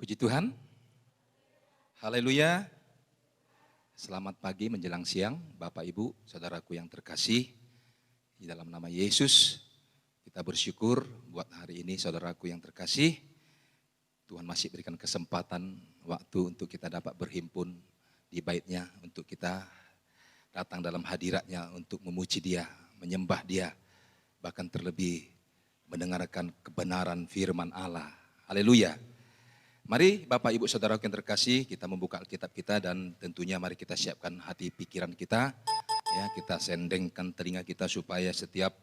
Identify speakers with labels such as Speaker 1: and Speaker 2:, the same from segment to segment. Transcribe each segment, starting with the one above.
Speaker 1: Puji Tuhan. Haleluya. Selamat pagi menjelang siang, Bapak Ibu, saudaraku yang terkasih. Di dalam nama Yesus, kita bersyukur buat hari ini saudaraku yang terkasih. Tuhan masih berikan kesempatan waktu untuk kita dapat berhimpun di bait-Nya, untuk kita datang dalam hadirat-Nya untuk memuji Dia, menyembah Dia, bahkan terlebih mendengarkan kebenaran firman Allah. Haleluya. Mari Bapak Ibu Saudaraku yang terkasih, kita membuka Alkitab kita dan tentunya mari kita siapkan hati pikiran kita. Ya, kita sendengkan telinga kita supaya setiap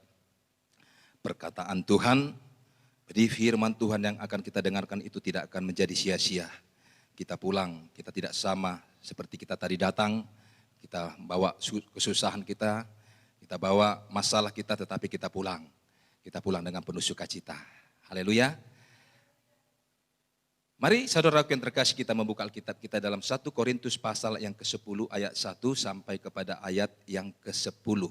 Speaker 1: perkataan Tuhan, jadi firman Tuhan yang akan kita dengarkan itu tidak akan menjadi sia-sia. Kita pulang, kita tidak sama seperti kita tadi datang, kita bawa kesusahan kita bawa masalah kita, tetapi kita pulang. Kita pulang dengan penuh sukacita. Haleluya. Mari saudaraku yang terkasih, kita membuka Alkitab kita dalam 1 Korintus pasal yang ke-10 ayat 1 sampai kepada ayat yang ke-10. 1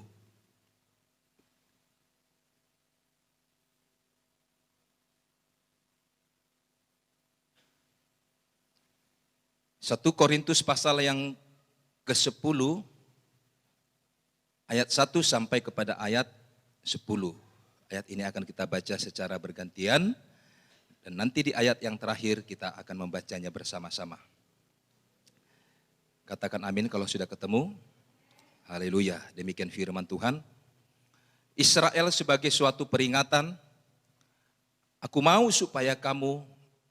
Speaker 1: Korintus pasal yang ke-10 ayat 1 sampai kepada ayat 10. Ayat ini akan kita baca secara bergantian. Dan nanti di ayat yang terakhir kita akan membacanya bersama-sama. Katakan amin kalau sudah ketemu. Haleluya, demikian firman Tuhan. Israel sebagai suatu peringatan, aku mau supaya kamu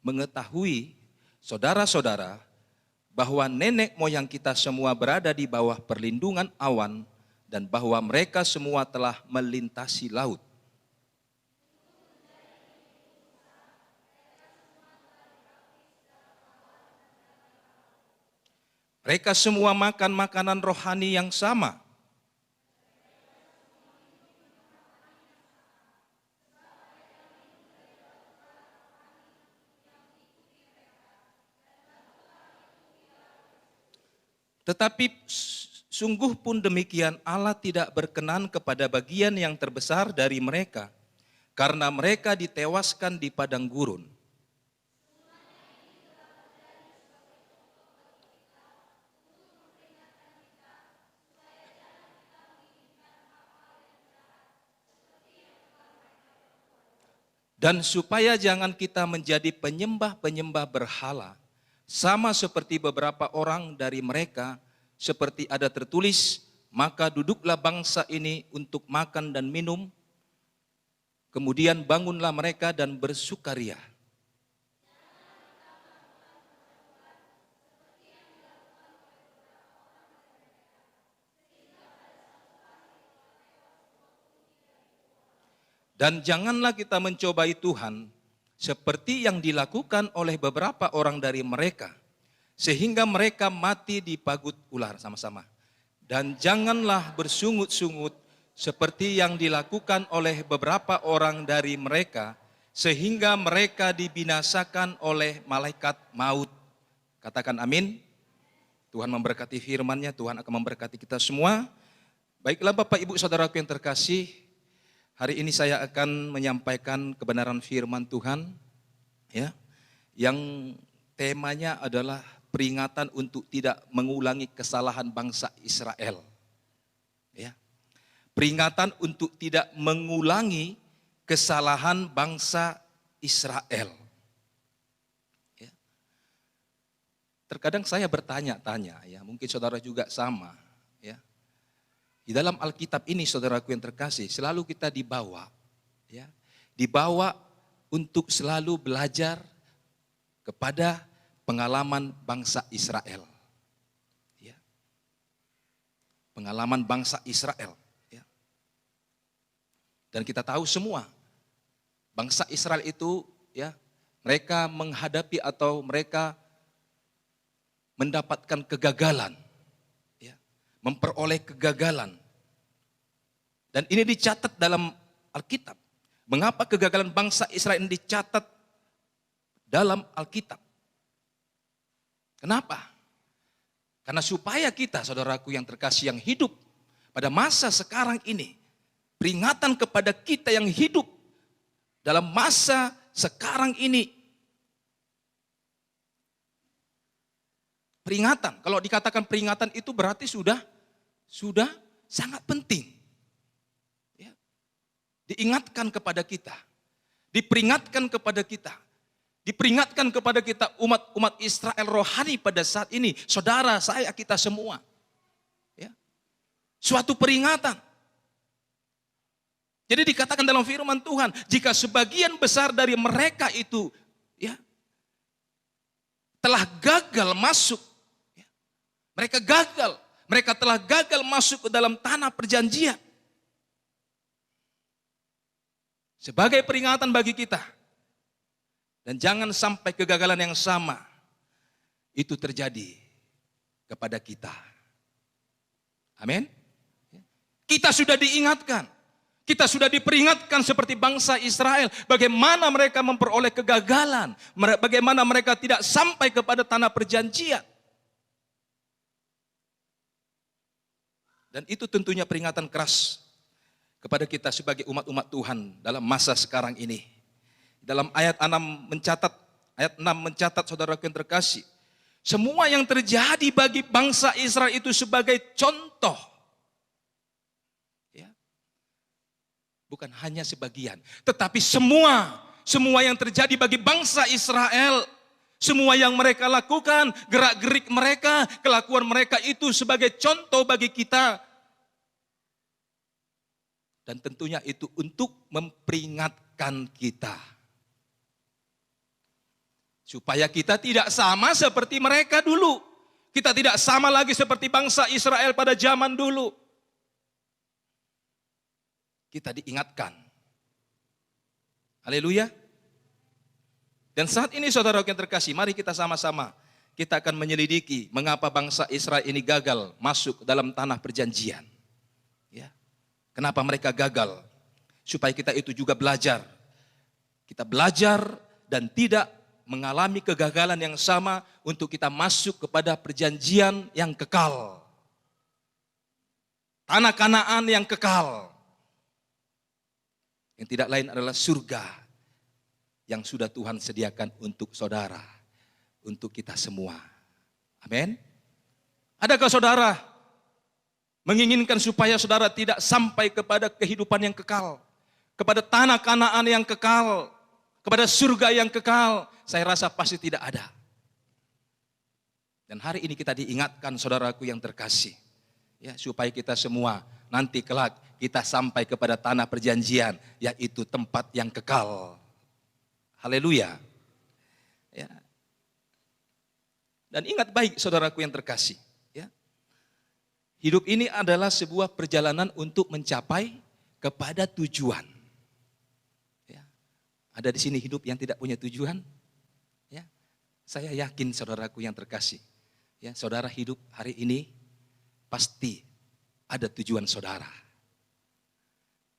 Speaker 1: mengetahui, saudara-saudara, bahwa nenek moyang kita semua berada di bawah perlindungan awan dan bahwa mereka semua telah melintasi laut. Mereka semua makan makanan rohani yang sama. Tetapi sungguh pun demikian, Allah tidak berkenan kepada bagian yang terbesar dari mereka, karena mereka ditewaskan di padang gurun. Dan supaya jangan kita menjadi penyembah-penyembah berhala, sama seperti beberapa orang dari mereka, seperti ada tertulis, maka duduklah bangsa ini untuk makan dan minum, kemudian bangunlah mereka dan bersukaria. Dan janganlah kita mencobai Tuhan seperti yang dilakukan oleh beberapa orang dari mereka, sehingga mereka mati di pagut ular sama-sama. Dan janganlah bersungut-sungut seperti yang dilakukan oleh beberapa orang dari mereka, sehingga mereka dibinasakan oleh malaikat maut. Katakan amin. Tuhan memberkati firman-Nya, Tuhan akan memberkati kita semua. Baiklah Bapak Ibu Saudaraku yang terkasih, hari ini saya akan menyampaikan kebenaran firman Tuhan, ya, yang temanya adalah peringatan untuk tidak mengulangi kesalahan bangsa Israel. Ya, peringatan untuk tidak mengulangi kesalahan bangsa Israel. Ya. Terkadang saya bertanya-tanya, ya, mungkin saudara juga sama, ya. Di dalam Alkitab ini saudaraku yang terkasih, selalu kita dibawa, ya, dibawa untuk selalu belajar kepada pengalaman bangsa Israel. Ya. Pengalaman bangsa Israel. Ya. Dan kita tahu semua, bangsa Israel itu, ya, mereka menghadapi atau mereka mendapatkan kegagalan. Memperoleh kegagalan. Dan ini dicatat dalam Alkitab. Mengapa kegagalan bangsa Israel ini dicatat dalam Alkitab? Kenapa? Karena supaya kita, saudaraku yang terkasih, yang hidup pada masa sekarang ini, peringatan kepada kita yang hidup dalam masa sekarang ini, Peringatan, kalau dikatakan peringatan itu berarti sudah sangat penting. Ya. Diingatkan kepada kita, diperingatkan kepada kita, diperingatkan kepada kita umat Israel rohani pada saat ini, saudara saya, kita semua. Ya. Suatu peringatan. Jadi dikatakan dalam firman Tuhan, jika sebagian besar dari mereka itu ya telah gagal masuk, ya, mereka telah gagal masuk ke dalam tanah perjanjian. Sebagai peringatan bagi kita. Dan jangan sampai kegagalan yang sama itu terjadi kepada kita. Amin. Kita sudah diingatkan. Kita sudah diperingatkan seperti bangsa Israel. Bagaimana mereka memperoleh kegagalan. Bagaimana mereka tidak sampai kepada tanah perjanjian. Dan itu tentunya peringatan keras kepada kita sebagai umat-umat Tuhan dalam masa sekarang ini. Dalam ayat 6 mencatat saudaraku yang terkasih. Semua yang terjadi bagi bangsa Israel itu sebagai contoh. Ya. Bukan hanya sebagian, tetapi semua yang terjadi bagi bangsa Israel, semua yang mereka lakukan, gerak-gerik mereka, kelakuan mereka itu sebagai contoh bagi kita. Dan tentunya itu untuk memperingatkan kita. Supaya kita tidak sama seperti mereka dulu. Kita tidak sama lagi seperti bangsa Israel pada zaman dulu. Kita diingatkan. Haleluya. Dan saat ini saudara yang terkasih, mari kita sama-sama. Kita akan menyelidiki mengapa bangsa Israel ini gagal masuk dalam tanah perjanjian. Ya. Kenapa mereka gagal? Supaya kita itu juga belajar. Kita belajar dan tidak mengalami kegagalan yang sama untuk kita masuk kepada perjanjian yang kekal. Tanah Kanaan yang kekal. Yang tidak lain adalah surga yang sudah Tuhan sediakan untuk saudara, untuk kita semua. Amin. Adakah saudara menginginkan supaya saudara tidak sampai kepada kehidupan yang kekal, kepada tanah Kanaan yang kekal, kepada surga yang kekal? Saya rasa pasti tidak ada. Dan hari ini kita diingatkan saudaraku yang terkasih. Ya, supaya kita semua nanti kelak kita sampai kepada tanah perjanjian, yaitu tempat yang kekal. Haleluya. Ya. Dan ingat baik saudaraku yang terkasih. Ya. Hidup ini adalah sebuah perjalanan untuk mencapai kepada tujuan. Ya. Ada di sini hidup yang tidak punya tujuan? Ya, saya yakin saudaraku yang terkasih, ya, saudara hidup hari ini pasti ada tujuan saudara.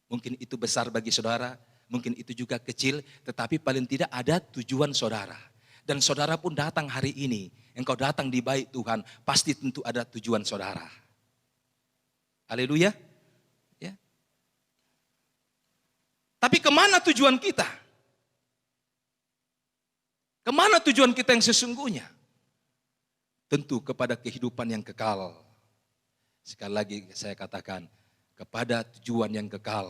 Speaker 1: Mungkin itu besar bagi saudara, mungkin itu juga kecil, tetapi paling tidak ada tujuan saudara. Dan saudara pun datang hari ini, engkau datang di bait Tuhan, pasti tentu ada tujuan saudara. Haleluya. Ya. Tapi kemana tujuan kita? Kemana tujuan kita yang sesungguhnya? Tentu kepada kehidupan yang kekal. Sekali lagi saya katakan, kepada tujuan yang kekal.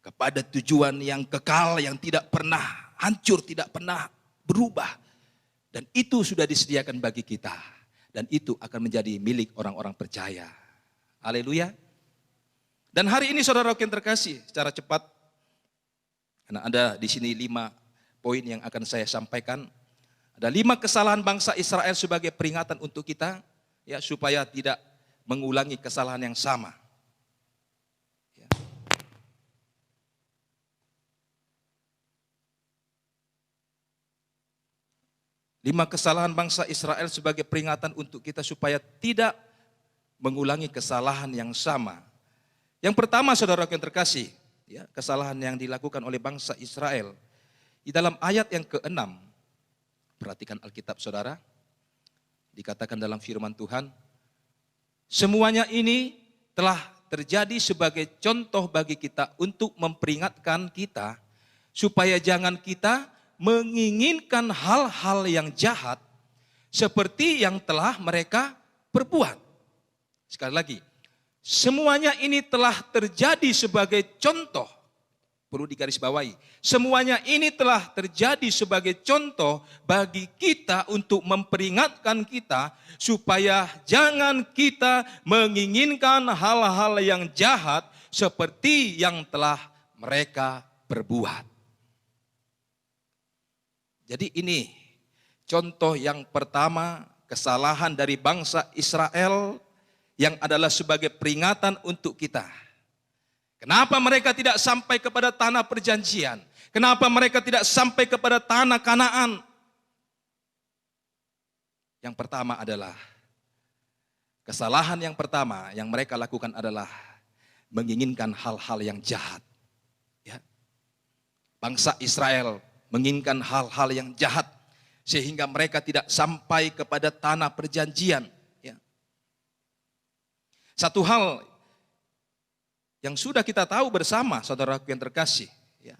Speaker 1: Kepada tujuan yang kekal yang tidak pernah hancur, tidak pernah berubah. Dan itu sudah disediakan bagi kita. Dan itu akan menjadi milik orang-orang percaya. Haleluya. Dan hari ini saudara yang terkasih, secara cepat, karena ada di sini 5 poin yang akan saya sampaikan. Ada 5 kesalahan bangsa Israel sebagai peringatan untuk kita, ya, supaya tidak mengulangi kesalahan yang sama. Ya. 5 kesalahan bangsa Israel sebagai peringatan untuk kita supaya tidak mengulangi kesalahan yang sama. Yang pertama saudara yang terkasih, ya, kesalahan yang dilakukan oleh bangsa Israel. Di dalam ayat yang ke-6, perhatikan Alkitab saudara, dikatakan dalam firman Tuhan, semuanya ini telah terjadi sebagai contoh bagi kita untuk memperingatkan kita, supaya jangan kita menginginkan hal-hal yang jahat, seperti yang telah mereka perbuat. Sekali lagi, semuanya ini telah terjadi sebagai contoh. Perlu digarisbawahi, semuanya ini telah terjadi sebagai contoh bagi kita untuk memperingatkan kita supaya jangan kita menginginkan hal-hal yang jahat seperti yang telah mereka perbuat. Jadi ini contoh yang pertama, kesalahan dari bangsa Israel yang adalah sebagai peringatan untuk kita. Kenapa mereka tidak sampai kepada tanah perjanjian? Kenapa mereka tidak sampai kepada tanah Kanaan? Yang pertama adalah, kesalahan yang pertama yang mereka lakukan adalah menginginkan hal-hal yang jahat. Ya. Bangsa Israel menginginkan hal-hal yang jahat sehingga mereka tidak sampai kepada tanah perjanjian. Ya. Satu hal yang sudah kita tahu bersama, saudaraku yang terkasih, ya,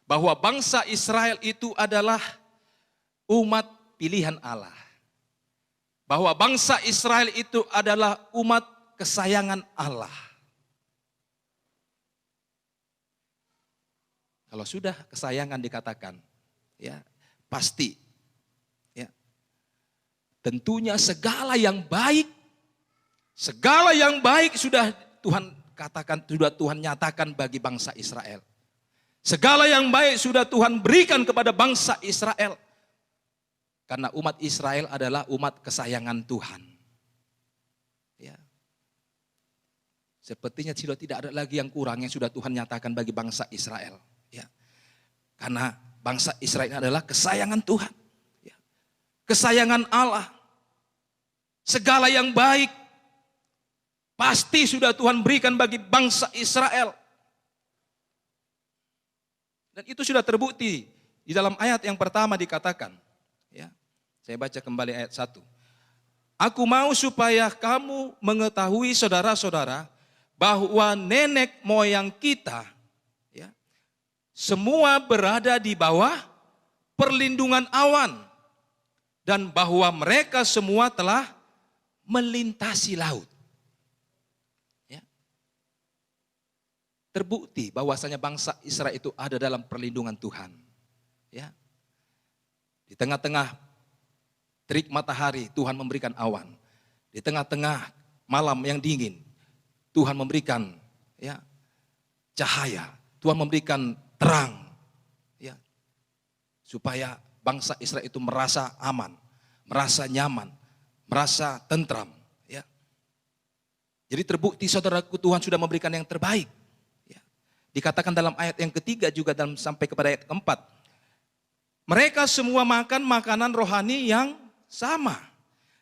Speaker 1: bahwa bangsa Israel itu adalah umat pilihan Allah. Bahwa bangsa Israel itu adalah umat kesayangan Allah. Kalau sudah kesayangan dikatakan, ya pasti, ya tentunya segala yang baik sudah Tuhan katakan, sudah Tuhan nyatakan bagi bangsa Israel. Segala yang baik sudah Tuhan berikan kepada bangsa Israel. Karena umat Israel adalah umat kesayangan Tuhan. Ya. Sepertinya sudah tidak ada lagi yang kurang yang sudah Tuhan nyatakan bagi bangsa Israel. Ya. Karena bangsa Israel adalah kesayangan Tuhan. Ya. Kesayangan Allah. Segala yang baik pasti sudah Tuhan berikan bagi bangsa Israel. Dan itu sudah terbukti di dalam ayat yang pertama dikatakan. Ya, saya baca kembali ayat 1. Aku mau supaya kamu mengetahui saudara-saudara bahwa nenek moyang kita, ya, semua berada di bawah perlindungan awan. Dan bahwa mereka semua telah melintasi laut. Terbukti bahwasanya bangsa Israel itu ada dalam perlindungan Tuhan. Ya. Di tengah-tengah terik matahari Tuhan memberikan awan. Di tengah-tengah malam yang dingin Tuhan memberikan, ya, cahaya. Tuhan memberikan terang. Ya. Supaya bangsa Israel itu merasa aman, merasa nyaman, merasa tentram. Ya. Jadi terbukti saudaraku, Tuhan sudah memberikan yang terbaik. Dikatakan dalam ayat yang ketiga juga sampai kepada ayat keempat. Mereka semua makan makanan rohani yang sama.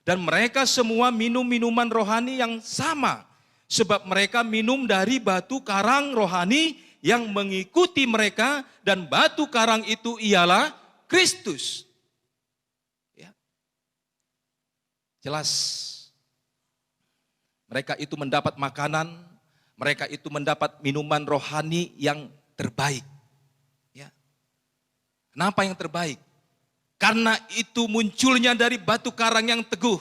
Speaker 1: Dan mereka semua minum minuman rohani yang sama. Sebab mereka minum dari batu karang rohani yang mengikuti mereka. Dan batu karang itu ialah Kristus. Ya. Jelas. Mereka itu mendapat makanan, mereka itu mendapat minuman rohani yang terbaik. Ya. Kenapa yang terbaik? Karena itu munculnya dari batu karang yang teguh.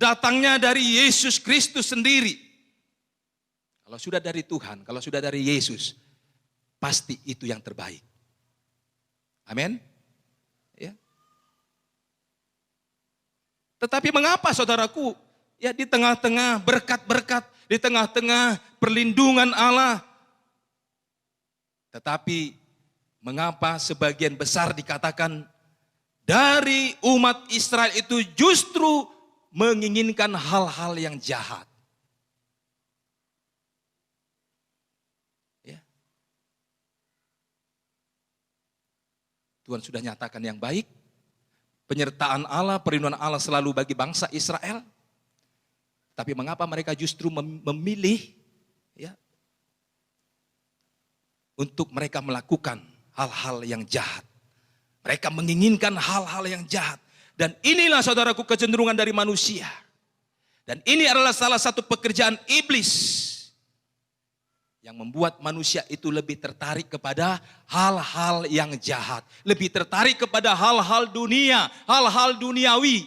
Speaker 1: Datangnya dari Yesus Kristus sendiri. Kalau sudah dari Tuhan, kalau sudah dari Yesus, pasti itu yang terbaik. Amin. Ya. Tetapi mengapa saudaraku, ya di tengah-tengah berkat-berkat, di tengah-tengah perlindungan Allah, tetapi mengapa sebagian besar dikatakan dari umat Israel itu justru menginginkan hal-hal yang jahat? Ya. Tuhan sudah nyatakan yang baik, penyertaan Allah, perlindungan Allah selalu bagi bangsa Israel. Tapi mengapa mereka justru memilih, ya, untuk mereka melakukan hal-hal yang jahat. Mereka menginginkan hal-hal yang jahat. Dan inilah saudaraku kecenderungan dari manusia. Dan ini adalah salah satu pekerjaan iblis. Yang membuat manusia itu lebih tertarik kepada hal-hal yang jahat. Lebih tertarik kepada hal-hal dunia, hal-hal duniawi.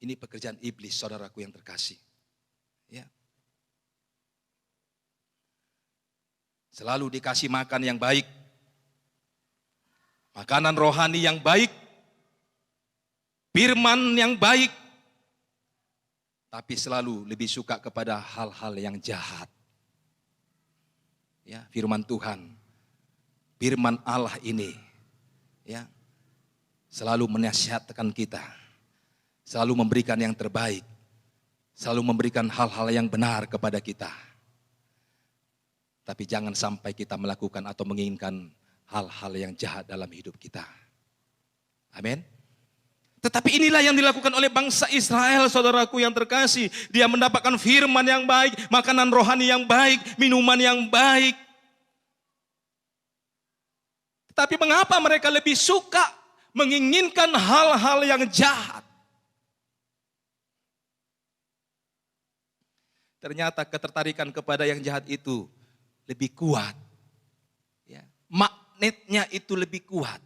Speaker 1: Ini pekerjaan iblis, saudaraku yang terkasih. Ya. Selalu dikasih makan yang baik. Makanan rohani yang baik. Firman yang baik. Tapi selalu lebih suka kepada hal-hal yang jahat. Ya, firman Tuhan. Firman Allah ini. Ya. Selalu menasihatkan kita. Selalu memberikan yang terbaik. Selalu memberikan hal-hal yang benar kepada kita. Tapi jangan sampai kita melakukan atau menginginkan hal-hal yang jahat dalam hidup kita. Amin. Tetapi inilah yang dilakukan oleh bangsa Israel, saudaraku yang terkasih. Dia mendapatkan firman yang baik, makanan rohani yang baik, minuman yang baik. Tetapi mengapa mereka lebih suka menginginkan hal-hal yang jahat? Ternyata ketertarikan kepada yang jahat itu lebih kuat. Ya. Magnetnya itu lebih kuat.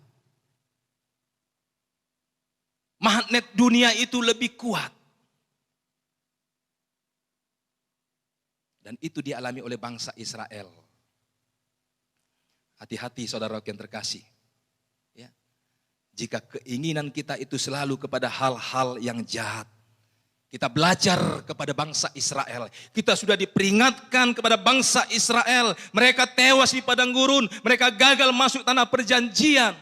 Speaker 1: Magnet dunia itu lebih kuat. Dan itu dialami oleh bangsa Israel. Hati-hati saudara yang terkasih. Ya. Jika keinginan kita itu selalu kepada hal-hal yang jahat. Kita belajar kepada bangsa Israel. Kita sudah diperingatkan kepada bangsa Israel. Mereka tewas di padang gurun. Mereka gagal masuk tanah perjanjian.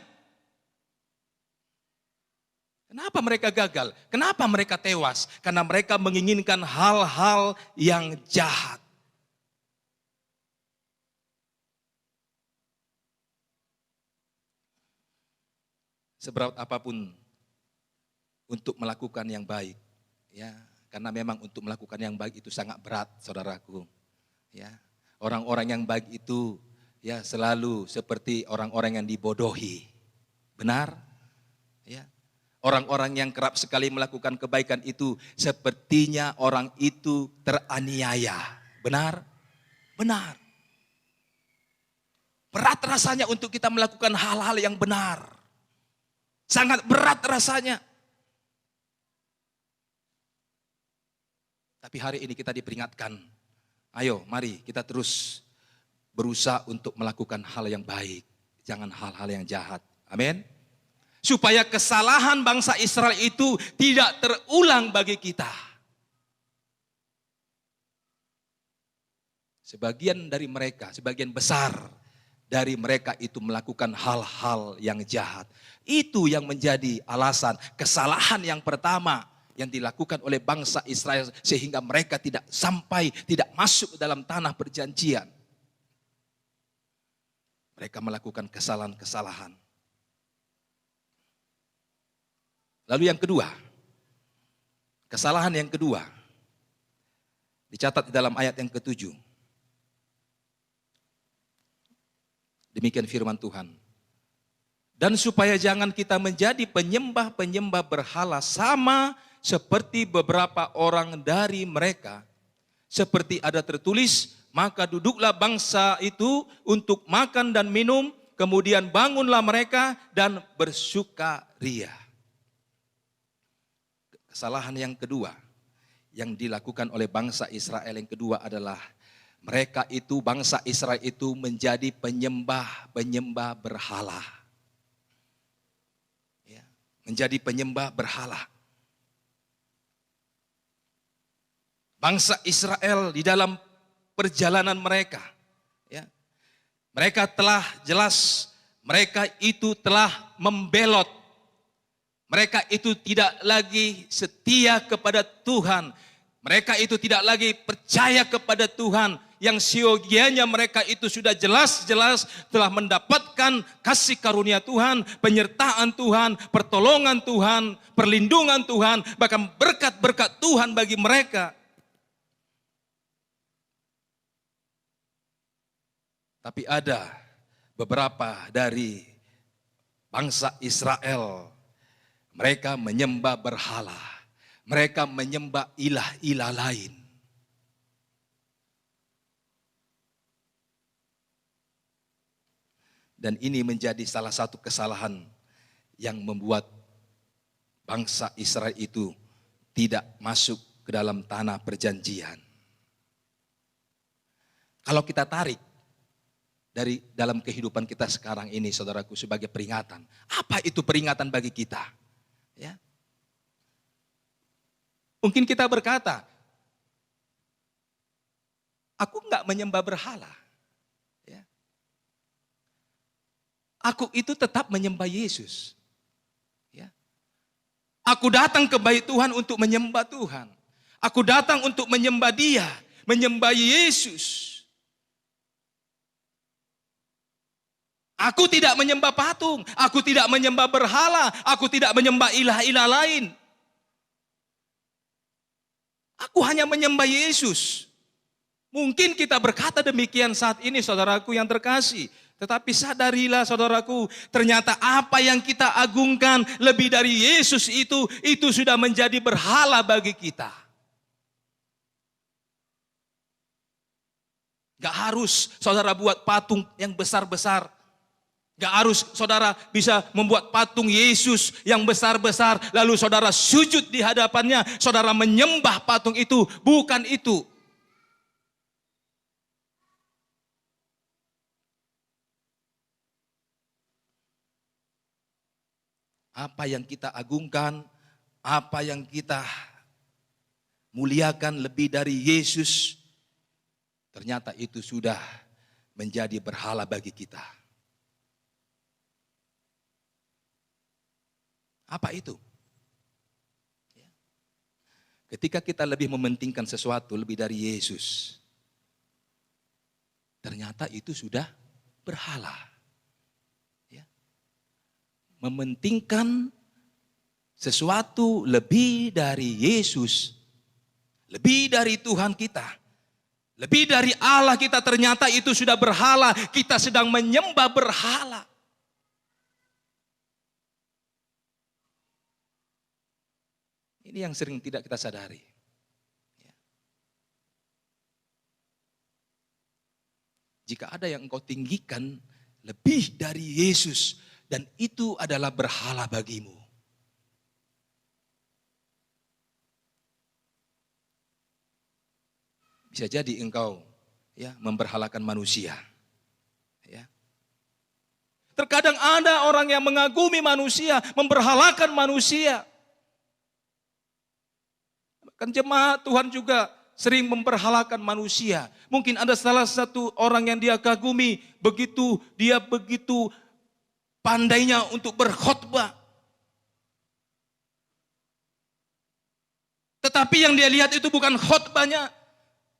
Speaker 1: Kenapa mereka gagal? Kenapa mereka tewas? Karena mereka menginginkan hal-hal yang jahat. Seberat apapun untuk melakukan yang baik. Ya, karena memang untuk melakukan yang baik itu sangat berat, saudaraku. Ya, orang-orang yang baik itu ya selalu seperti orang-orang yang dibodohi. Benar? Ya. Orang-orang yang kerap sekali melakukan kebaikan itu sepertinya orang itu teraniaya. Benar? Benar. Berat rasanya untuk kita melakukan hal-hal yang benar. Sangat berat rasanya. Tapi hari ini kita diperingatkan. Ayo mari kita terus berusaha untuk melakukan hal yang baik. Jangan hal-hal yang jahat. Amin. Supaya kesalahan bangsa Israel itu tidak terulang bagi kita. Sebagian dari mereka, sebagian besar dari mereka itu melakukan hal-hal yang jahat. Itu yang menjadi alasan kesalahan yang pertama yang dilakukan oleh bangsa Israel sehingga mereka tidak masuk ke dalam tanah perjanjian. Mereka melakukan kesalahan-kesalahan. Lalu yang kedua, kesalahan yang kedua, dicatat di dalam ayat yang ke-7. Demikian firman Tuhan. Dan supaya jangan kita menjadi penyembah-penyembah berhala sama seperti beberapa orang dari mereka. Seperti ada tertulis, maka duduklah bangsa itu untuk makan dan minum, kemudian bangunlah mereka dan bersukaria. Kesalahan yang kedua yang dilakukan oleh bangsa Israel yang kedua adalah mereka itu, bangsa Israel itu menjadi penyembah-penyembah berhala. Ya, menjadi penyembah berhala. Bangsa Israel di dalam perjalanan mereka, ya, mereka telah jelas, mereka itu telah membelot. Mereka itu tidak lagi setia kepada Tuhan. Mereka itu tidak lagi percaya kepada Tuhan. Yang siogianya mereka itu sudah jelas-jelas telah mendapatkan kasih karunia Tuhan, penyertaan Tuhan, pertolongan Tuhan, perlindungan Tuhan, bahkan berkat-berkat Tuhan bagi mereka. Tapi ada beberapa dari bangsa Israel, mereka menyembah berhala. Mereka menyembah ilah-ilah lain. Dan ini menjadi salah satu kesalahan yang membuat bangsa Israel itu tidak masuk ke dalam tanah perjanjian. Kalau kita tarik dari dalam kehidupan kita sekarang ini, saudaraku, sebagai peringatan. Apa itu peringatan bagi kita? Ya. Mungkin kita berkata, aku enggak menyembah berhala. Ya. Aku itu tetap menyembah Yesus. Ya. Aku datang ke bait Tuhan untuk menyembah Tuhan. Aku datang untuk menyembah Dia, menyembah Yesus. Aku tidak menyembah patung, aku tidak menyembah berhala, aku tidak menyembah ilah-ilah lain. Aku hanya menyembah Yesus. Mungkin kita berkata demikian saat ini, saudaraku yang terkasih. Tetapi sadarilah, saudaraku, ternyata apa yang kita agungkan lebih dari Yesus itu sudah menjadi berhala bagi kita. Gak harus saudara buat patung yang besar-besar. Gak harus saudara bisa membuat patung Yesus yang besar-besar, lalu saudara sujud di hadapannya, saudara menyembah patung itu. Bukan itu. Apa yang kita agungkan, apa yang kita muliakan lebih dari Yesus, ternyata itu sudah menjadi berhala bagi kita. Apa itu? Ketika kita lebih mementingkan sesuatu lebih dari Yesus, ternyata itu sudah berhala. Ya. Mementingkan sesuatu lebih dari Yesus, lebih dari Tuhan kita, lebih dari Allah kita, ternyata itu sudah berhala. Kita sedang menyembah berhala. Ini yang sering tidak kita sadari. Jika ada yang engkau tinggikan lebih dari Yesus, dan itu adalah berhala bagimu. Bisa jadi engkau memberhalakan manusia. Ya. Terkadang ada orang yang mengagumi manusia, memberhalakan manusia. Kan jemaat Tuhan juga sering memberhalakan manusia. Mungkin ada salah satu orang yang dia kagumi, dia begitu pandainya untuk berkhotbah. Tetapi yang dia lihat itu bukan khotbahnya.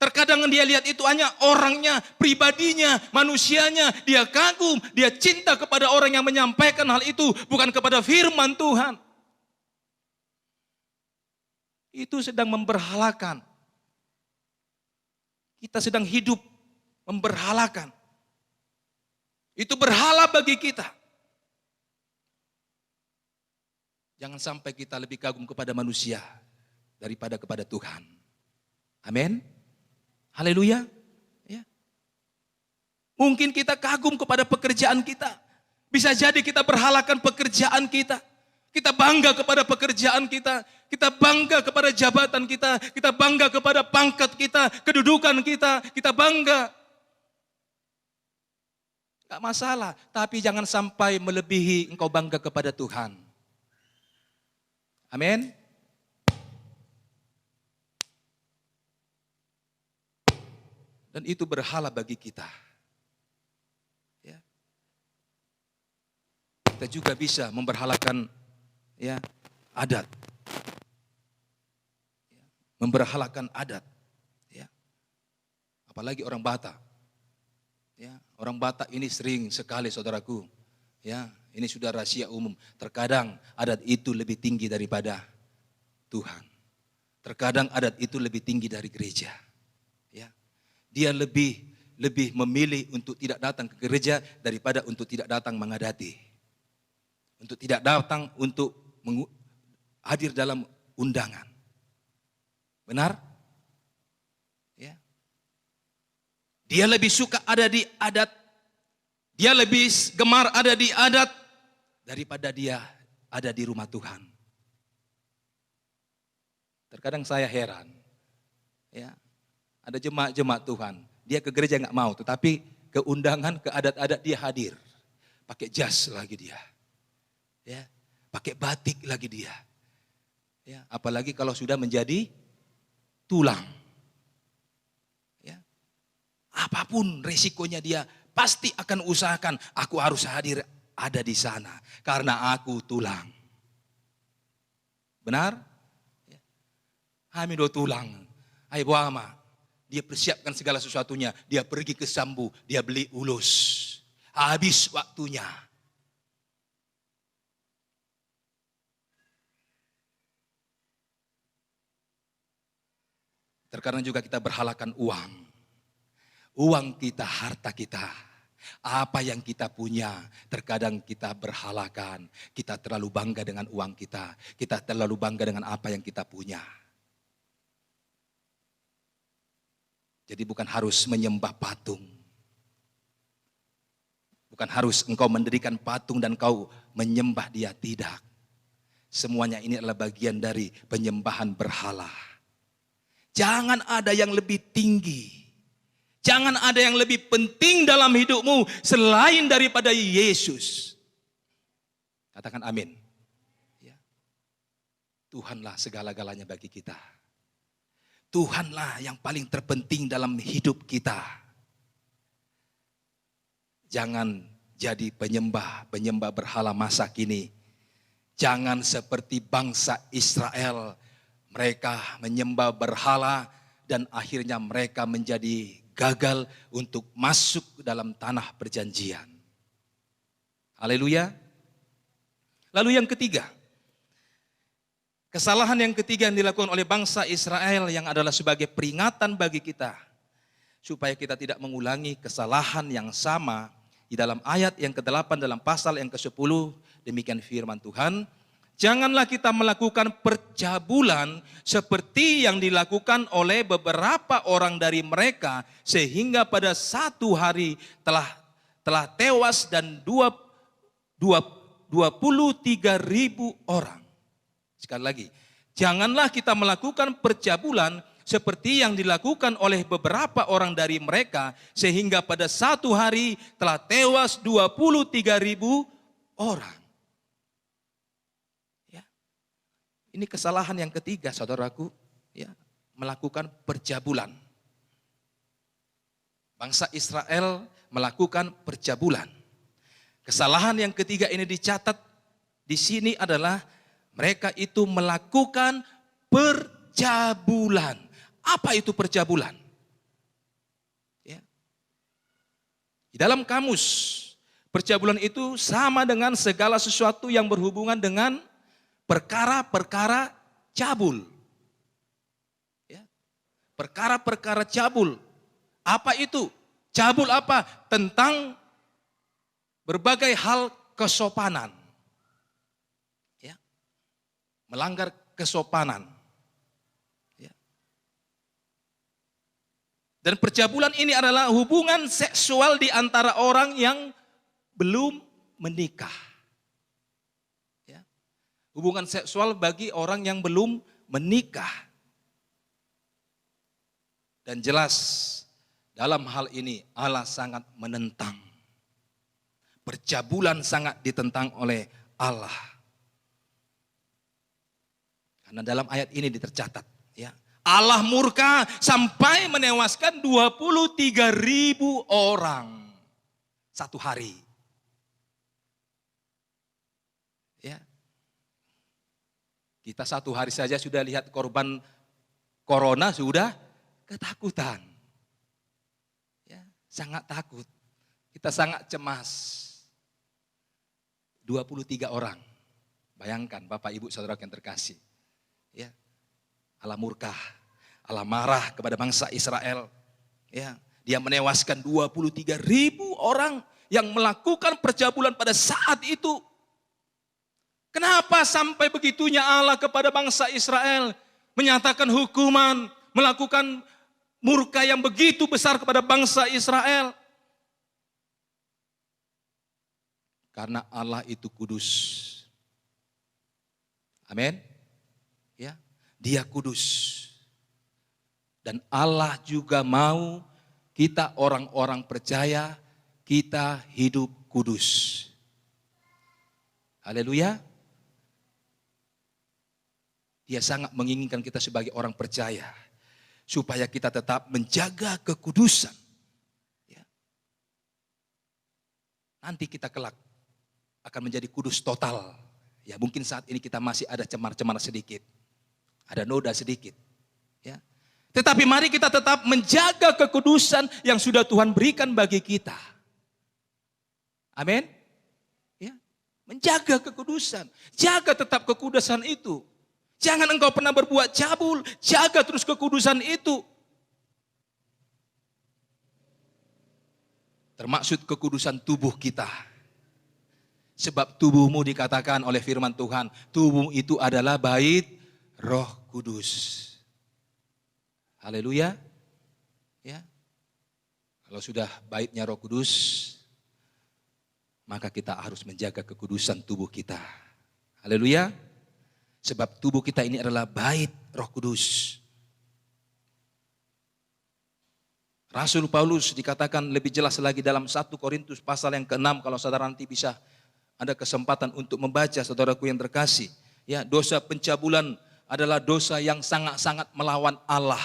Speaker 1: Terkadang dia lihat itu hanya orangnya, pribadinya, manusianya. Dia kagum, dia cinta kepada orang yang menyampaikan hal itu, bukan kepada firman Tuhan. Itu sedang memberhalakan. Kita sedang hidup memberhalakan. Itu berhala bagi kita. Jangan sampai kita lebih kagum kepada manusia daripada kepada Tuhan. Amin. Haleluya. Ya. Mungkin kita kagum kepada pekerjaan kita. Bisa jadi kita berhalakan pekerjaan kita. Kita bangga kepada pekerjaan kita. Kita bangga kepada jabatan kita. Kita bangga kepada pangkat kita, kedudukan kita. Kita bangga. Gak masalah. Tapi jangan sampai melebihi engkau bangga kepada Tuhan. Amin. Dan itu berhala bagi kita. Ya. Kita juga bisa memberhalakan adat. Memberhalakan adat. Ya. Apalagi orang Batak. Ya, orang Batak ini sering sekali, saudaraku. Ya, ini sudah rahasia umum. Terkadang adat itu lebih tinggi daripada Tuhan. Terkadang adat itu lebih tinggi dari gereja. Ya. Dia lebih memilih untuk tidak datang ke gereja daripada untuk tidak datang mengadati. Untuk tidak datang untuk hadir dalam undangan. Benar? Ya. Dia lebih suka ada di adat, dia lebih gemar ada di adat daripada dia ada di rumah Tuhan. Terkadang saya heran, ya, ada jemaat-jemaat Tuhan, dia ke gereja nggak mau, tetapi ke undangan, ke adat-adat dia hadir, pakai jas lagi dia, ya, pakai batik lagi dia, ya, apalagi kalau sudah menjadi tulang, ya, apapun resikonya dia pasti akan usahakan, aku harus hadir ada di sana karena aku tulang. Benar? Hamido tulang, hai buama, dia persiapkan segala sesuatunya, dia pergi ke Sambu, dia beli ulus, habis waktunya. Terkadang juga kita berhalakan uang kita, harta kita, apa yang kita punya, terkadang kita berhalakan, kita terlalu bangga dengan uang kita terlalu bangga dengan apa yang kita punya. Jadi bukan harus menyembah patung. Bukan harus engkau mendirikan patung dan kau menyembah dia, tidak. Semuanya ini adalah bagian dari penyembahan berhala. Jangan ada yang lebih tinggi. Jangan ada yang lebih penting dalam hidupmu selain daripada Yesus. Katakan amin. Ya. Tuhanlah segala-galanya bagi kita. Tuhanlah yang paling terpenting dalam hidup kita. Jangan jadi penyembah berhala masa kini. Jangan seperti bangsa Israel. Mereka menyembah berhala dan akhirnya mereka menjadi gagal untuk masuk dalam tanah perjanjian. Haleluya. Lalu yang ketiga. Kesalahan yang ketiga yang dilakukan oleh bangsa Israel yang adalah sebagai peringatan bagi kita. Supaya kita tidak mengulangi kesalahan yang sama di dalam ayat yang ke-8 dalam pasal yang ke-10. Demikian firman Tuhan. Janganlah kita melakukan percabulan seperti yang dilakukan oleh beberapa orang dari mereka. Sehingga pada satu hari telah tewas dan 23.000 orang. Sekali lagi, janganlah kita melakukan percabulan seperti yang dilakukan oleh beberapa orang dari mereka, sehingga pada satu hari telah tewas 23.000 orang. Ya. Ini kesalahan yang ketiga, saudaraku, ya, melakukan percabulan. Bangsa Israel melakukan percabulan. Kesalahan yang ketiga ini dicatat di sini adalah mereka itu melakukan percabulan. Apa itu percabulan? Ya. Di dalam kamus, percabulan itu sama dengan segala sesuatu yang berhubungan dengan perkara-perkara cabul. Ya. Perkara-perkara cabul. Apa itu? Cabul apa? Tentang berbagai hal kesopanan. Melanggar kesopanan. Ya. Dan percabulan ini adalah hubungan seksual di antara orang yang belum menikah. Ya. Hubungan seksual bagi orang yang belum menikah. Dan jelas dalam hal ini Allah sangat menentang. Percabulan sangat ditentang oleh Allah. Karena dalam ayat ini tercatat, ya, Allah murka sampai menewaskan 23.000 orang satu hari. Ya, kita satu hari saja sudah lihat korban corona sudah ketakutan, ya, sangat takut, kita sangat cemas. 23 orang, bayangkan Bapak Ibu Saudara yang terkasih. Ya, Allah murka, Allah marah kepada bangsa Israel. Ya, dia menewaskan 23.000 orang yang melakukan percabulan pada saat itu. Kenapa sampai begitunya Allah kepada bangsa Israel? menyatakan hukuman, melakukan murka yang begitu besar kepada bangsa Israel. Karena Allah itu kudus. Amin. Ya, Dia kudus. Dan Allah juga mau kita orang-orang percaya, kita hidup kudus. Haleluya. Dia sangat menginginkan kita sebagai orang percaya, supaya kita tetap menjaga kekudusan. Ya. Nanti kita kelak akan menjadi kudus total. Ya, mungkin saat ini kita masih ada cemar-cemar sedikit, ada noda sedikit. Ya. Tetapi mari kita tetap menjaga kekudusan yang sudah Tuhan berikan bagi kita. Amin. Ya. Menjaga kekudusan. Jaga tetap kekudusan itu. Jangan engkau pernah berbuat cabul. Jaga terus kekudusan itu. Termaksud kekudusan tubuh kita. Sebab tubuhmu dikatakan oleh firman Tuhan, tubuh itu adalah bait Roh Kudus. Haleluya. Ya. Kalau sudah baitnya Roh Kudus, maka kita harus menjaga kekudusan tubuh kita. Haleluya. Sebab tubuh kita ini adalah bait Roh Kudus. Rasul Paulus dikatakan lebih jelas lagi dalam 1 Korintus pasal yang ke-6, kalau saudara nanti bisa ada kesempatan untuk membaca, saudaraku yang terkasih. Ya, dosa pencabulan adalah dosa yang sangat-sangat melawan Allah.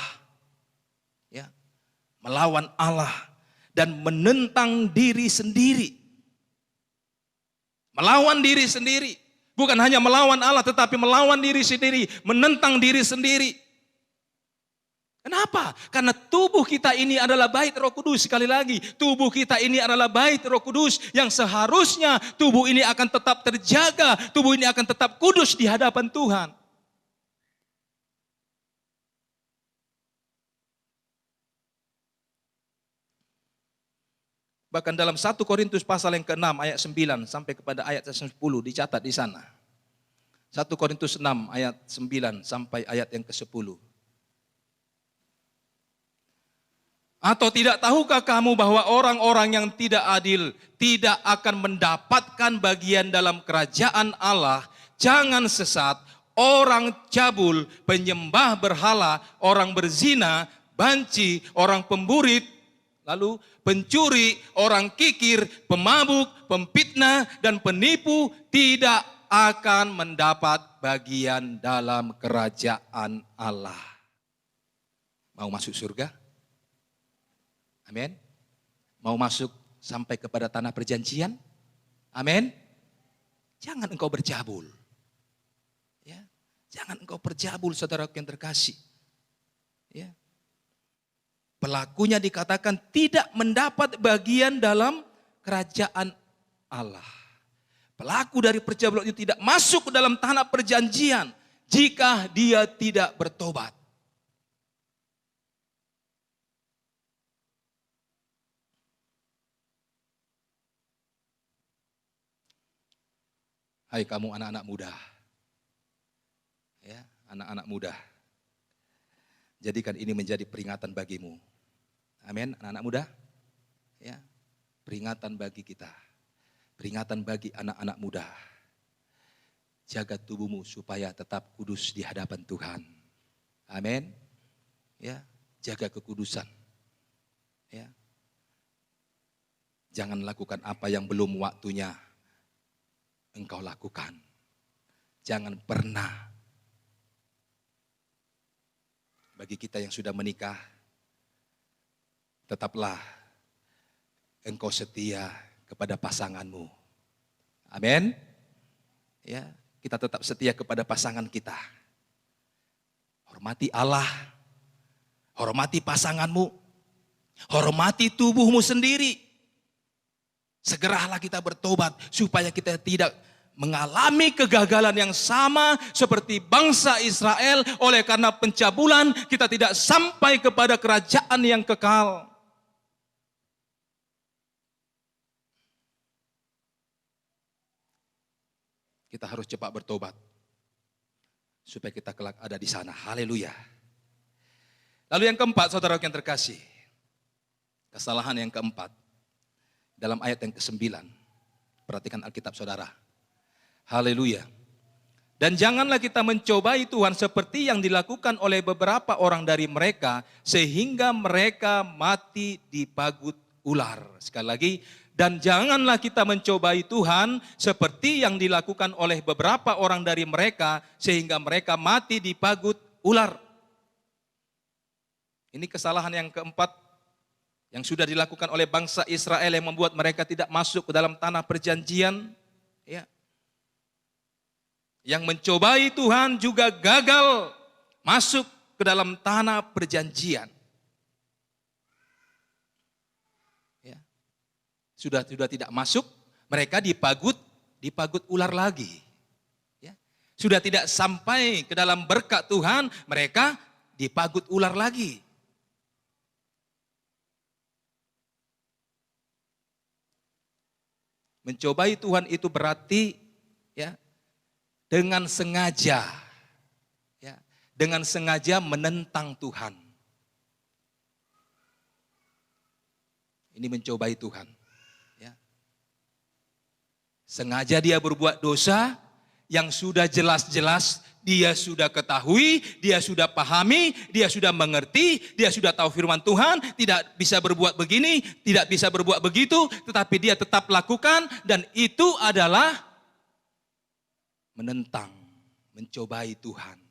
Speaker 1: Ya, melawan Allah dan menentang diri sendiri. Melawan diri sendiri. Bukan hanya melawan Allah, tetapi melawan diri sendiri, menentang diri sendiri. Kenapa? Karena tubuh kita ini adalah bait Roh Kudus. Sekali lagi, tubuh kita ini adalah bait Roh Kudus yang seharusnya tubuh ini akan tetap terjaga, tubuh ini akan tetap kudus di hadapan Tuhan. Bahkan dalam 1 Korintus pasal yang ke-6 ayat 9 sampai kepada ayat 10 dicatat di sana. 1 Korintus 6 ayat 9 sampai ayat yang ke-10. Atau tidak tahukah kamu bahwa orang-orang yang tidak adil tidak akan mendapatkan bagian dalam kerajaan Allah? Jangan sesat, orang cabul, penyembah berhala, orang berzina, banci, orang pemburit, lalu pencuri, orang kikir, pemabuk, pemfitnah, dan penipu tidak akan mendapat bagian dalam kerajaan Allah. Mau masuk surga? Amin. Mau masuk sampai kepada tanah perjanjian? Amin. Jangan engkau bercabul. Ya. Jangan engkau bercabul, saudara yang terkasih. Ya. Pelakunya dikatakan tidak mendapat bagian dalam kerajaan Allah. Pelaku dari percabulan itu tidak masuk ke dalam tanah perjanjian jika dia tidak bertobat. Hai kamu anak-anak muda. Ya, anak-anak muda. Jadikan ini menjadi peringatan bagimu. Amin, anak-anak muda. Ya, peringatan bagi kita. Peringatan bagi anak-anak muda. Jaga tubuhmu supaya tetap kudus di hadapan Tuhan. Amin. Ya, jaga kekudusan. Ya. Jangan lakukan apa yang belum waktunya engkau lakukan. Jangan pernah. Bagi kita yang sudah menikah, tetaplah engkau setia kepada pasanganmu. Amin. Ya, kita tetap setia kepada pasangan kita. Hormati Allah, hormati pasanganmu, hormati tubuhmu sendiri. Segeralah kita bertobat supaya kita tidak mengalami kegagalan yang sama seperti bangsa Israel. Oleh karena pencabulan kita tidak sampai kepada kerajaan yang kekal. Kita harus cepat bertobat supaya kita kelak ada di sana. Haleluya. Lalu yang keempat, saudara yang terkasih, kesalahan yang keempat dalam ayat yang ke-9. Perhatikan Alkitab saudara. Haleluya. Dan janganlah kita mencobai Tuhan seperti yang dilakukan oleh beberapa orang dari mereka, sehingga mereka mati dipagut ular. Sekali lagi, dan janganlah kita mencobai Tuhan seperti yang dilakukan oleh beberapa orang dari mereka, sehingga mereka mati dipagut ular. Ini kesalahan yang keempat yang sudah dilakukan oleh bangsa Israel yang membuat mereka tidak masuk ke dalam tanah perjanjian. Ya. Yang mencobai Tuhan juga gagal masuk ke dalam tanah perjanjian. Ya. Sudah tidak masuk, mereka dipagut ular lagi. Ya. Sudah tidak sampai ke dalam berkat Tuhan, mereka dipagut ular lagi. Mencobai Tuhan itu berarti ya dengan sengaja, ya, dengan sengaja menentang Tuhan. Ini mencobai Tuhan. Ya. Sengaja dia berbuat dosa yang sudah jelas-jelas dia sudah ketahui, dia sudah pahami, dia sudah mengerti, dia sudah tahu firman Tuhan, tidak bisa berbuat begini, tidak bisa berbuat begitu, tetapi dia tetap lakukan, dan itu adalah menentang, mencobai Tuhan.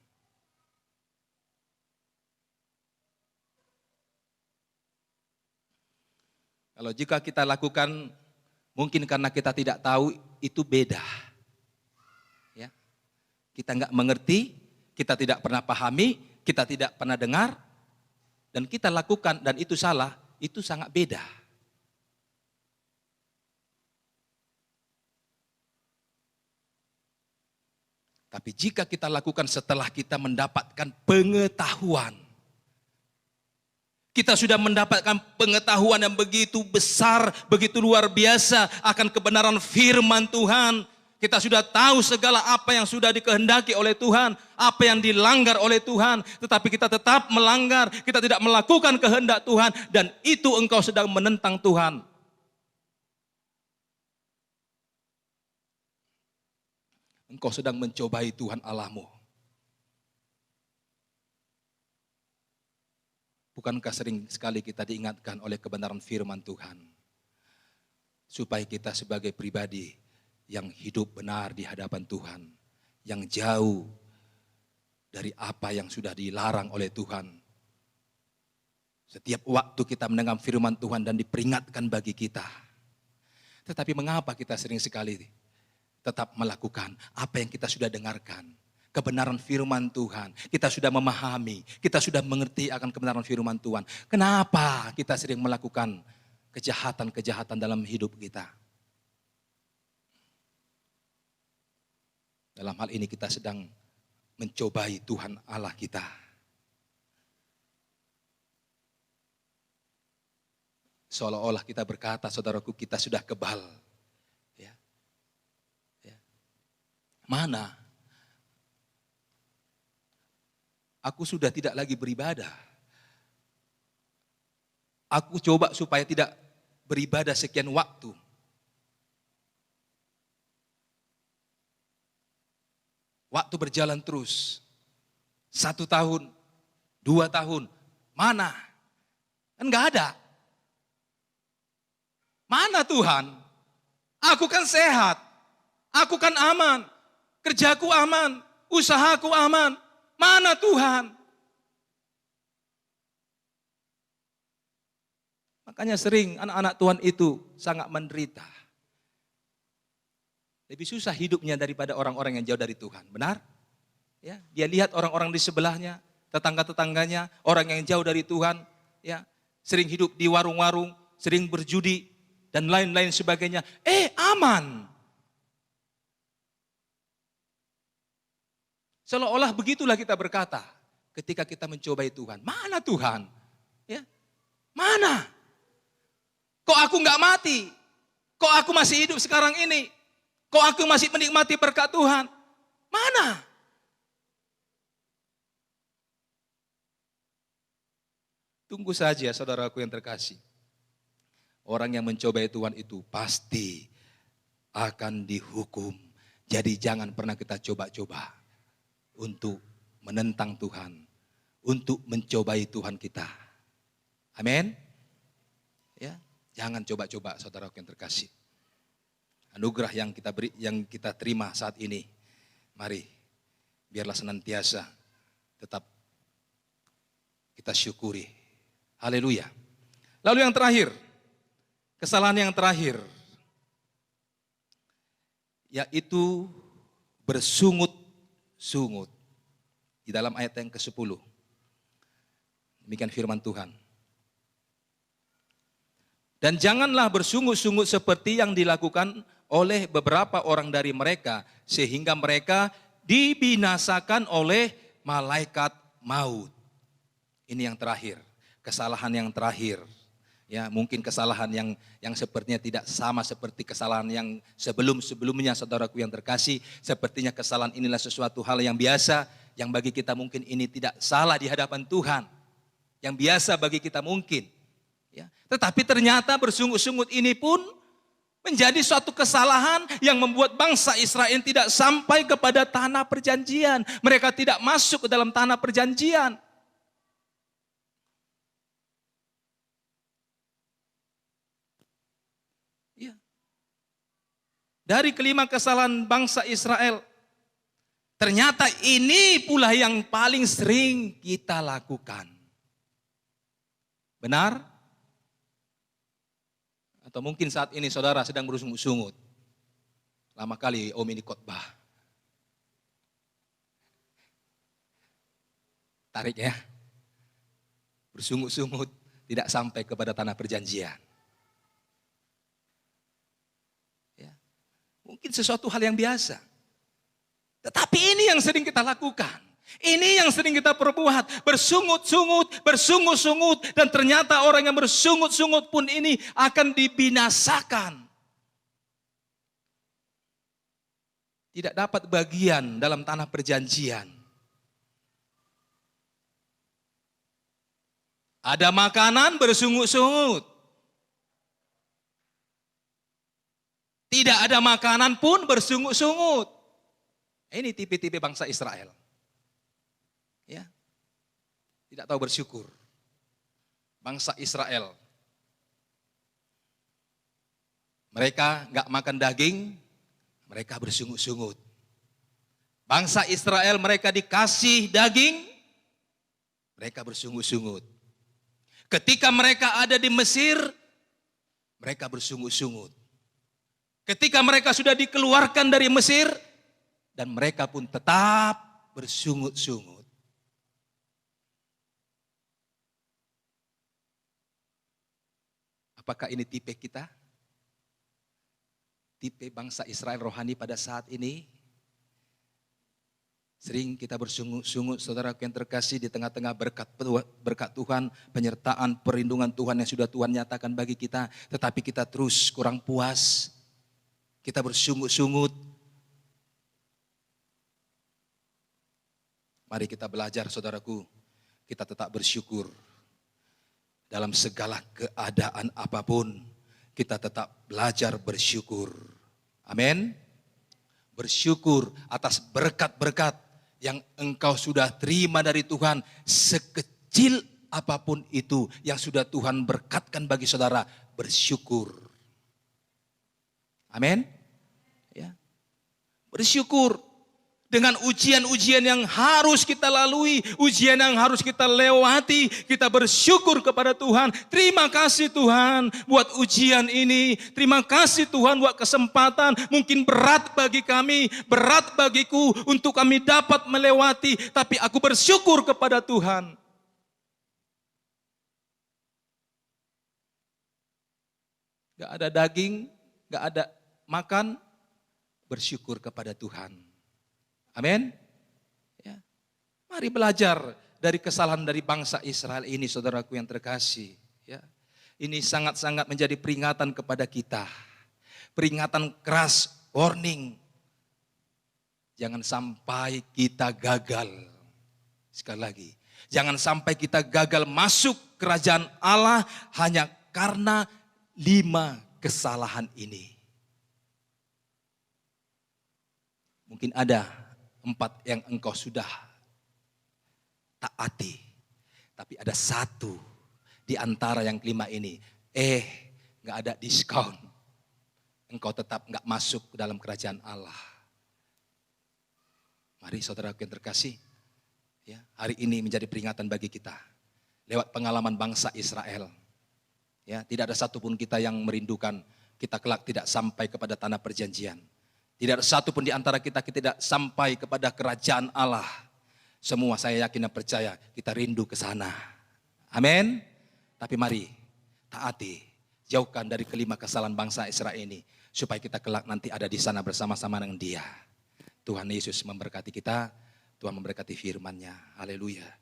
Speaker 1: Kalau jika kita lakukan, mungkin karena kita tidak tahu, itu beda. Kita nggak mengerti, kita tidak pernah pahami, kita tidak pernah dengar, dan kita lakukan dan itu salah, itu sangat beda. Tapi jika kita lakukan setelah kita mendapatkan pengetahuan, kita sudah mendapatkan pengetahuan yang begitu besar, begitu luar biasa akan kebenaran firman Tuhan. Kita sudah tahu segala apa yang sudah dikehendaki oleh Tuhan, apa yang dilanggar oleh Tuhan, tetapi kita tetap melanggar, kita tidak melakukan kehendak Tuhan, dan itu engkau sedang menentang Tuhan. Engkau sedang mencobai Tuhan Allahmu. Bukankah sering sekali kita diingatkan oleh kebenaran firman Tuhan, supaya kita sebagai pribadi yang hidup benar di hadapan Tuhan, yang jauh dari apa yang sudah dilarang oleh Tuhan. Setiap waktu kita mendengar firman Tuhan dan diperingatkan bagi kita. Tetapi mengapa kita sering sekali tetap melakukan apa yang kita sudah dengarkan? Kebenaran firman Tuhan, kita sudah memahami, kita sudah mengerti akan kebenaran firman Tuhan. Kenapa kita sering melakukan kejahatan-kejahatan dalam hidup kita? Dalam hal ini kita sedang mencobai Tuhan Allah kita. Seolah-olah kita berkata, saudaraku, kita sudah kebal. Ya. Ya. Mana? Aku sudah tidak lagi beribadah. Aku coba supaya tidak beribadah sekian waktu. Waktu berjalan terus. 1 tahun, 2 tahun. Mana? Kan gak ada. Mana Tuhan? Aku kan sehat. Aku kan aman. Kerjaku aman. Usahaku aman. Mana Tuhan? Makanya sering anak-anak Tuhan itu sangat menderita. Lebih susah hidupnya daripada orang-orang yang jauh dari Tuhan. Benar? Ya, dia lihat orang-orang di sebelahnya, tetangga-tetangganya, orang yang jauh dari Tuhan, ya, sering hidup di warung-warung, sering berjudi, dan lain-lain sebagainya. Aman. Seolah-olah begitulah kita berkata ketika kita mencobai Tuhan. Mana Tuhan? Ya, mana? Kok aku nggak mati? Kok aku masih hidup sekarang ini? Kok aku masih menikmati berkat Tuhan? Mana? Tunggu saja saudaraku yang terkasih. Orang yang mencobai Tuhan itu pasti akan dihukum. Jadi jangan pernah kita coba-coba untuk menentang Tuhan, untuk mencobai Tuhan kita. Amin. Ya, jangan coba-coba saudaraku yang terkasih. Anugerah yang kita beri, yang kita terima saat ini, mari biarlah senantiasa tetap kita syukuri. Haleluya. Lalu yang terakhir, kesalahan yang terakhir, yaitu bersungut-sungut. Di dalam ayat yang ke-10. Demikian firman Tuhan. Dan janganlah bersungut-sungut seperti yang dilakukan oleh beberapa orang dari mereka, sehingga mereka dibinasakan oleh malaikat maut. Ini yang terakhir, kesalahan yang terakhir. Ya, mungkin kesalahan yang sepertinya tidak sama seperti kesalahan yang sebelum-sebelumnya, saudaraku yang terkasih. Sepertinya kesalahan inilah sesuatu hal yang biasa, yang bagi kita mungkin ini tidak salah di hadapan Tuhan. Yang biasa bagi kita mungkin. Ya. Tetapi ternyata bersungut-sungut ini pun menjadi suatu kesalahan yang membuat bangsa Israel tidak sampai kepada tanah perjanjian. Mereka tidak masuk ke dalam tanah perjanjian. Ya. Dari kelima kesalahan bangsa Israel, ternyata ini pula yang paling sering kita lakukan. Benar? Atau mungkin saat ini saudara sedang bersungut-sungut. Lama kali om ini khotbah. Tarik ya. Bersungut-sungut tidak sampai kepada tanah perjanjian. Ya. Mungkin sesuatu hal yang biasa. Tetapi ini yang sering kita lakukan. Ini yang sering kita perbuat, bersungut-sungut, dan ternyata orang yang bersungut-sungut pun ini akan dibinasakan. Tidak dapat bagian dalam tanah perjanjian. Ada makanan bersungut-sungut. Tidak ada makanan pun bersungut-sungut. Ini tipe-tipe bangsa Israel. Ya, tidak tahu bersyukur. Bangsa Israel, mereka nggak makan daging, mereka bersungut-sungut. Bangsa Israel mereka dikasih daging, mereka bersungut-sungut. Ketika mereka ada di Mesir, mereka bersungut-sungut. Ketika mereka sudah dikeluarkan dari Mesir, dan mereka pun tetap bersungut-sungut. Apakah ini tipe kita? Tipe bangsa Israel rohani pada saat ini? Sering kita bersungut-sungut, saudaraku yang terkasih, di tengah-tengah berkat Tuhan, penyertaan, perlindungan Tuhan yang sudah Tuhan nyatakan bagi kita. Tetapi kita terus kurang puas. Kita bersungut-sungut. Mari kita belajar, saudaraku. Kita tetap bersyukur. Dalam segala keadaan apapun, kita tetap belajar bersyukur. Amin. Bersyukur atas berkat-berkat yang engkau sudah terima dari Tuhan, sekecil apapun itu yang sudah Tuhan berkatkan bagi saudara, bersyukur. Amin. Ya. Bersyukur. Dengan ujian-ujian yang harus kita lalui, ujian yang harus kita lewati, kita bersyukur kepada Tuhan. Terima kasih Tuhan buat ujian ini. Terima kasih Tuhan buat kesempatan. Mungkin berat bagi kami, berat bagiku untuk kami dapat melewati. Tapi aku bersyukur kepada Tuhan. Gak ada daging, gak ada makan, bersyukur kepada Tuhan. Amin. Ya. Mari belajar dari kesalahan dari bangsa Israel ini, saudaraku yang terkasih. Ya. Ini sangat-sangat menjadi peringatan kepada kita. Peringatan keras, warning. Jangan sampai kita gagal. Sekali lagi, jangan sampai kita gagal masuk kerajaan Allah hanya karena 5 kesalahan ini. Mungkin ada 4 yang engkau sudah taati. Tapi ada 1 di antara yang 5 ini. Gak ada diskon. Engkau tetap gak masuk ke dalam kerajaan Allah. Mari saudaraku yang terkasih. Ya, hari ini menjadi peringatan bagi kita. Lewat pengalaman bangsa Israel. Ya, tidak ada satupun kita yang merindukan kita kelak tidak sampai kepada tanah perjanjian. Tidak ada satupun di antara kita tidak sampai kepada kerajaan Allah. Semua saya yakin dan percaya kita rindu ke sana. Amin. Tapi mari taati, jauhkan dari kelima kesalahan bangsa Israel ini. Supaya kita kelak nanti ada di sana bersama-sama dengan Dia. Tuhan Yesus memberkati kita, Tuhan memberkati firman-Nya. Haleluya.